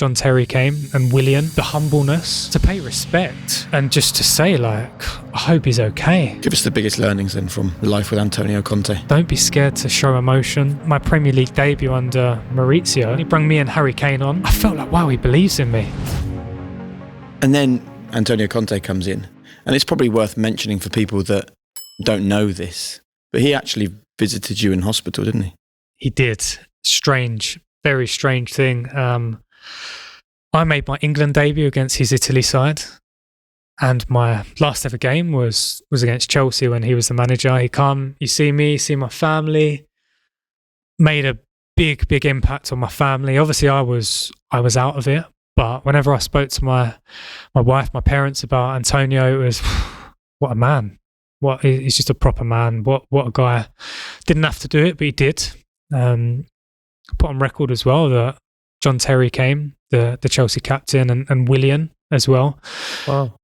John Terry came and Willian, the humbleness, to pay respect and just to say, like, I hope he's okay. Give us the biggest learnings then from life with Antonio Conte. Don't be scared to show emotion. My Premier League debut under Mauricio, he brought me and Harry Kane on. I felt like, wow, he believes in me. And then Antonio Conte comes in, and it's probably worth mentioning for people that don't know this, but he actually visited you in hospital, didn't he? He did. Strange, very strange thing. I made my England debut against his Italy side, and my last ever game was against Chelsea when he was the manager. He come, you see me, see my family, made a big impact on my family. Obviously, I was out of it, but whenever I spoke to my wife, my parents about Antonio, it was, what a man. He's just a proper man. What a guy. Didn't have to do it, but he did. Put on record as well that John Terry came, the Chelsea captain, and Willian as well. Wow.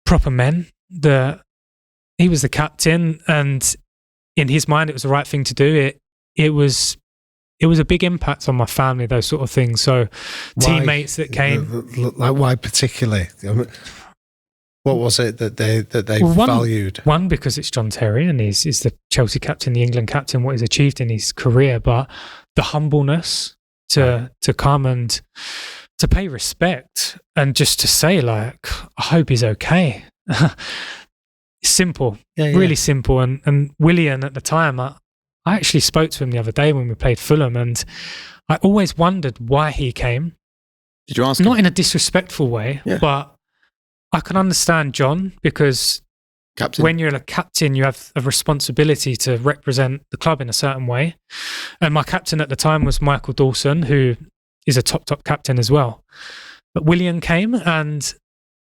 Proper men. He was the captain, and in his mind, it was the right thing to do. It was a big impact on my family, those sort of things. So teammates that came. Like, why particularly? What was it that they valued? One, because it's John Terry and he's the Chelsea captain, the England captain, what he's achieved in his career, but the humbleness to come and to pay respect and just to say, like, I hope he's okay. Simple, really simple. And Willian at the time, I actually spoke to him the other day when we played Fulham, and I always wondered why he came. Did you ask him? Not in a disrespectful way, but I can understand John, because when you're a captain, you have a responsibility to represent the club in a certain way. And my captain at the time was Michael Dawson, who is a top captain as well. But Willian came, and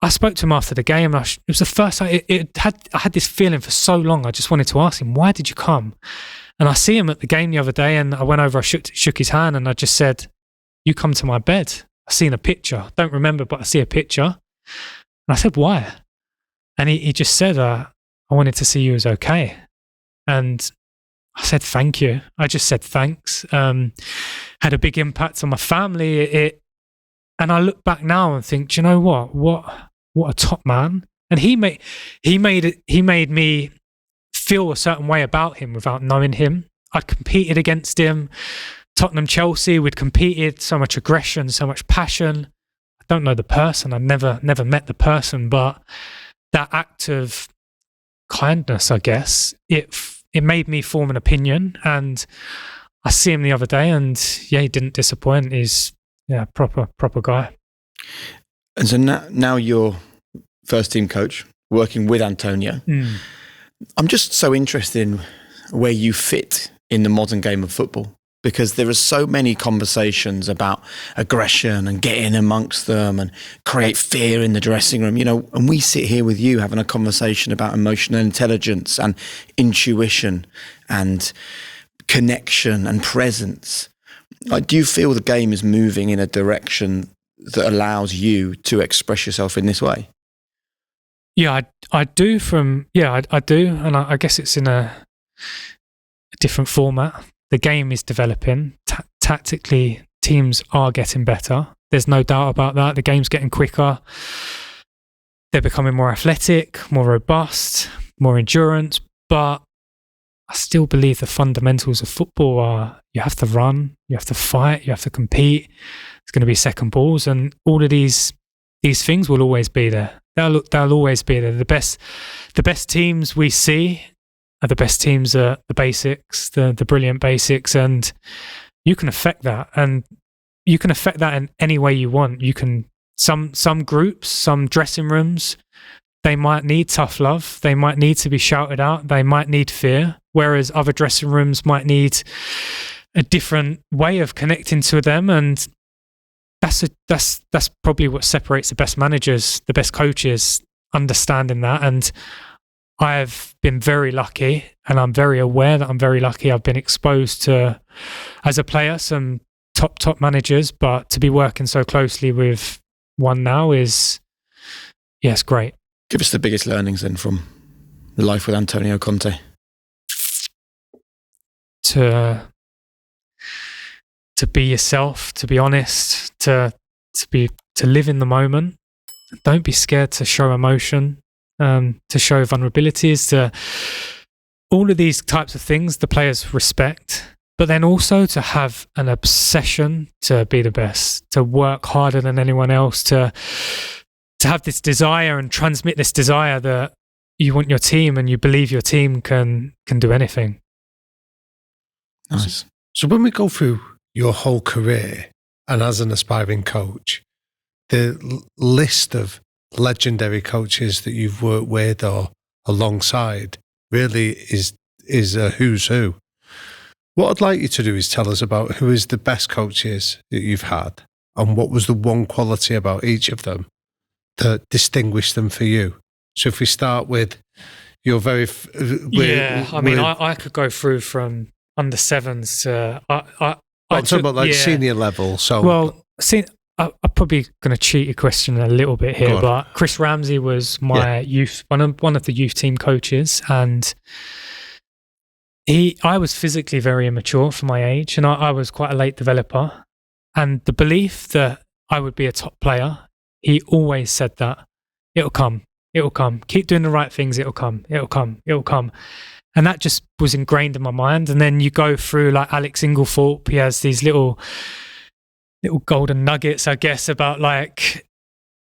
I spoke to him after the game. It was the first time I had this feeling for so long. I just wanted to ask him, why did you come? And I see him at the game the other day, and I went over, I shook his hand, and I just said, you come to my bed. I seen a picture. Don't remember, but I see a picture. And I said, why? And he just said, I wanted to see you as okay. And I said, thank you. I just said thanks. Had a big impact on my family. And I look back now and think, do you know what? What a top man. And he made me feel a certain way about him without knowing him. I'd competed against him. Tottenham, Chelsea, we'd competed, so much aggression, so much passion. I don't know the person. I've never met the person, but that act of kindness, I guess, it made me form an opinion. And I see him the other day, and he didn't disappoint. He's proper guy. And so now you're first team coach, working with Antonio. I'm just so interested in where you fit in the modern game of football, because there are so many conversations about aggression and get in amongst them and create fear in the dressing room, and we sit here with you having a conversation about emotional intelligence and intuition and connection and presence. Like, do you feel the game is moving in a direction that allows you to express yourself in this way? Yeah, I do I do. And I guess it's in a different format. The game is developing. Tactically, teams are getting better. There's no doubt about that. The game's getting quicker. They're becoming more athletic, more robust, more endurance. But I still believe the fundamentals of football are you have to run, you have to fight, you have to compete. It's going to be second balls, and all of these things will always be there. They'll always be there. The best teams we see are the best teams at the basics, the brilliant basics, and you can affect that. And you can affect that in any way you want. You can some groups, some dressing rooms, they might need tough love. They might need to be shouted out. They might need fear. Whereas other dressing rooms might need a different way of connecting to them. And that's probably what separates the best managers, the best coaches, understanding that. And I've been very lucky, and I'm very aware that I'm very lucky. I've been exposed to, as a player, some top managers, but to be working so closely with one now is, it's great. Give us the biggest learnings then from the life with Antonio Conte. To be yourself, to be honest, to to live in the moment. Don't be scared to show emotion, to show vulnerabilities, to all of these types of things the players respect. But then also to have an obsession to be the best, to work harder than anyone else, to have this desire and transmit this desire that you want your team and you believe your team can do anything. Nice. So when we go through your whole career and as an aspiring coach, the list of legendary coaches that you've worked with or alongside really is a who's who. What I'd like you to do is tell us about who is the best coaches that you've had and what was the one quality about each of them that distinguished them for you. So if we start with your very... I could go through from under sevens to... I'm talking about senior level. So I'm probably going to cheat your question a little bit here, but Chris Ramsey was my youth, one of the youth team coaches, and I was physically very immature for my age, and I was quite a late developer. And the belief that I would be a top player, he always said that it'll come. Keep doing the right things. It'll come. And that just was ingrained in my mind. And then you go through like Alex Inglethorpe. He has these little golden nuggets, I guess, about like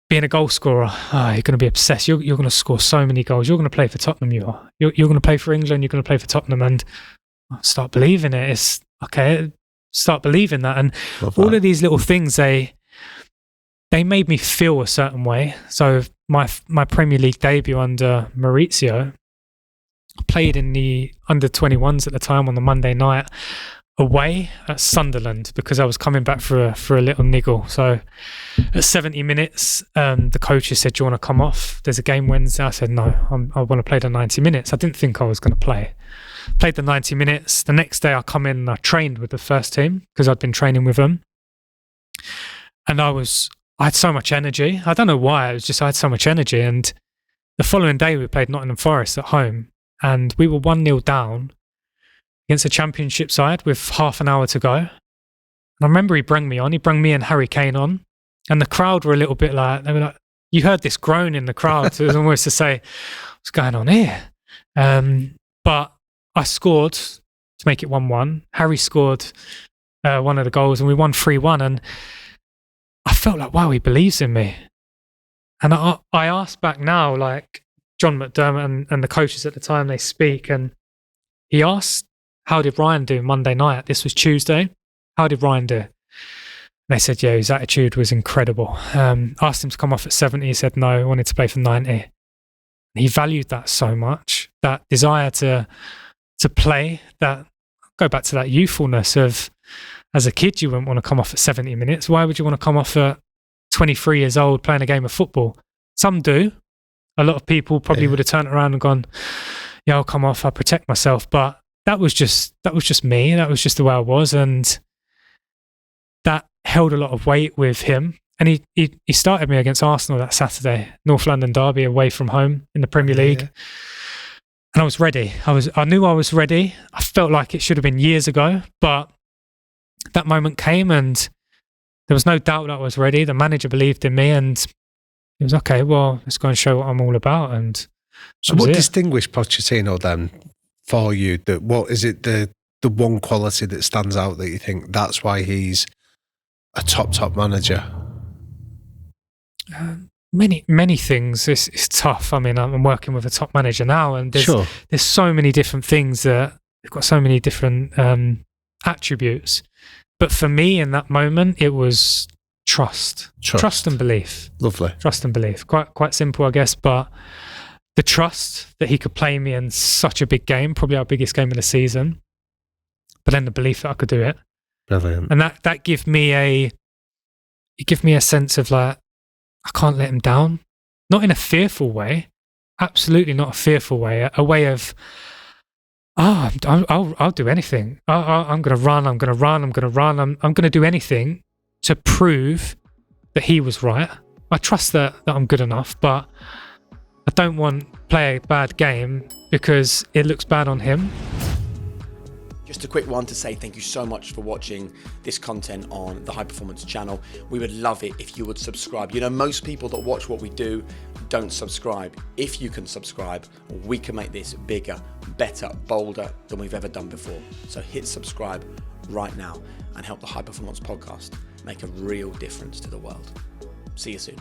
being a goal scorer. You're going to be obsessed. You're going to score so many goals. You're going to play for Tottenham. You're going to play for England. You're going to play for Tottenham. And start believing it. It's okay. Start believing that. And all of these little things, they made me feel a certain way. So my Premier League debut under Mauricio, I played in the under 21s at the time on the Monday night away at Sunderland because I was coming back for a little niggle. So at 70 minutes, the coach said, "Do you want to come off? There's a game Wednesday." I said, "No, I want to play the 90 minutes." I didn't think I was going to play. Played the 90 minutes. The next day I come in and I trained with the first team because I'd been training with them. And I had so much energy. I don't know why. It was just I had so much energy. And the following day we played Nottingham Forest at home and we were 1-0 down against a championship side with half an hour to go. And I remember he brought me on. He brought me and Harry Kane on. And the crowd were a little bit like, they were like, you heard this groan in the crowd. It was almost to say, what's going on here? But I scored to make it 1-1. Harry scored one of the goals and we won 3-1. And I felt like, wow, he believes in me. And I asked back now, like John McDermott and the coaches at the time, they speak. And he asked, how did Ryan do Monday night? This was Tuesday. How did Ryan do? And they said, yeah, his attitude was incredible. Asked him to come off at 70. He said, no, I wanted to play for 90. And he valued that so much, that desire to play, that go back to that youthfulness of, as a kid, you wouldn't want to come off at 70 minutes. Why would you want to come off at 23 years old playing a game of football? Some do. A lot of people probably would have turned around and gone, yeah, I'll come off, I'll protect myself. But that was just me. That was just the way I was. And that held a lot of weight with him. And he started me against Arsenal that Saturday, North London derby away from home in the Premier League. Yeah. And I was ready. I knew I was ready. I felt like it should have been years ago, but that moment came and there was no doubt that I was ready. The manager believed in me and it was okay, well, let's go and show what I'm all about. And so what distinguished Pochettino then for you? What is it, the one quality that stands out that you think that's why he's a top manager? Many things. It's tough. I mean, I'm working with a top manager now and there's so many different things that they've got so many different attributes. But for me in that moment, it was trust and belief. Lovely. Trust and belief. Quite simple, I guess. But the trust that he could play me in such a big game, probably our biggest game of the season. But then the belief that I could do it. Brilliant. And that gave me a sense of like, I can't let him down. Not in a fearful way. Absolutely not a fearful way. A way of, I'll do anything. I'm going to run. I'm going to do anything to prove that he was right. I trust that I'm good enough, but I don't want to play a bad game because it looks bad on him. Just a quick one to say thank you so much for watching this content on the High Performance channel. We would love it if you would subscribe. You know, most people that watch what we do don't subscribe. If you can subscribe, we can make this bigger, better, bolder than we've ever done before. So hit subscribe right now and help the High Performance podcast make a real difference to the world. See you soon.